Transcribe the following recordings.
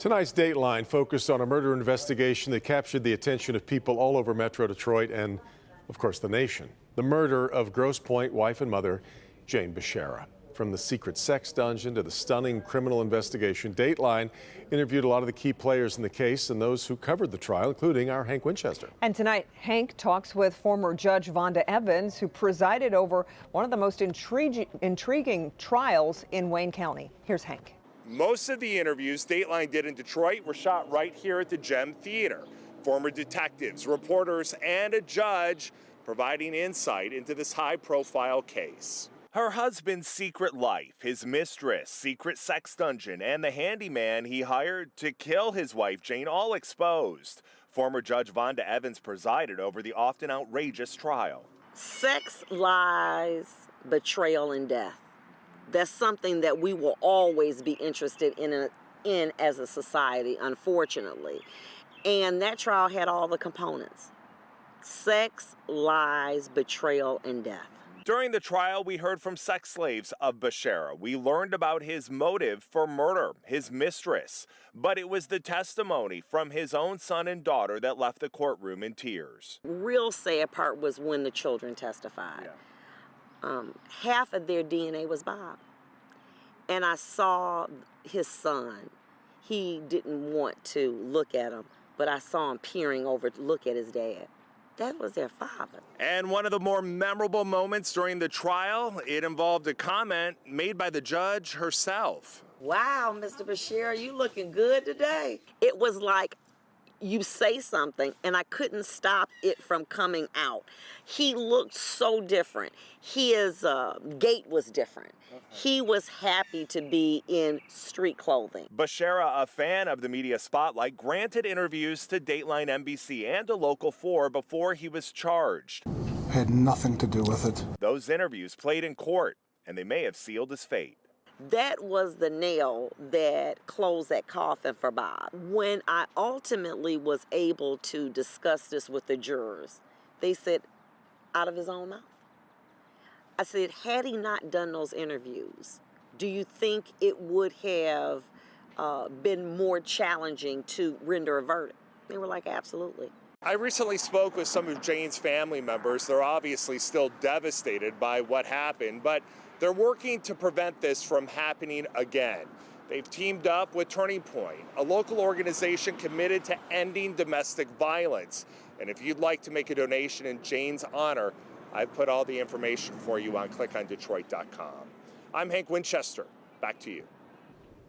Tonight's Dateline focused on a murder investigation that captured the attention of people all over Metro Detroit and, of course, the nation. The murder of Grosse Pointe wife and mother Jane Bashara. From the secret sex dungeon to the stunning criminal investigation, Dateline interviewed a lot of the key players in the case and those who covered the trial, including our Hank Winchester. And tonight, Hank talks with former Judge Vonda Evans, who presided over one of the most intriguing trials in Wayne County. Here's Hank. Most of the interviews Dateline did in Detroit were shot right here at the Gem Theater. Former detectives, reporters, and a judge providing insight into this high-profile case. Her husband's secret life, his mistress, secret sex dungeon, and the handyman he hired to kill his wife, Jane, all exposed. Former Judge Vonda Evans presided over the often outrageous trial. Sex, lies, betrayal, and death. That's something that we will always be interested in as a society, unfortunately. And that trial had all the components: sex, lies, betrayal, and death. During the trial, we heard from sex slaves of Bashara. We learned about his motive for murder, his mistress. But it was the testimony from his own son and daughter that left the courtroom in tears. Real sad part was when the children testified. Half of their DNA was Bob. And I saw his son. He didn't want to look at him, but I saw him peering over to look at his dad. That was their father. And one of the more memorable moments during the trial, it involved a comment made by the judge herself. Wow, Mr. Bashara, you looking good today. It was like you say something and I couldn't stop it from coming out. He looked so different. His gait was different. He was happy to be in street clothing. Bashara, a fan of the media spotlight, granted interviews to Dateline NBC and to Local 4 before he was charged. Had nothing to do with it. Those interviews played in court, and they may have sealed his fate. That was the nail that closed that coffin for Bob. When I ultimately was able to discuss this with the jurors, they said, out of his own mouth. I said, had he not done those interviews, do you think it would have been more challenging to render a verdict? They were like, absolutely. I recently spoke with some of Jane's family members. They're obviously still devastated by what happened, but they're working to prevent this from happening again. They've teamed up with Turning Point, a local organization committed to ending domestic violence. And if you'd like to make a donation in Jane's honor, I've put all the information for you on clickondetroit.com. I'm Hank Winchester. Back to you.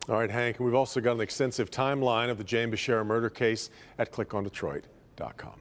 All right, Hank, and we've also got an extensive timeline of the Jane Bashara murder case at clickondetroit.com.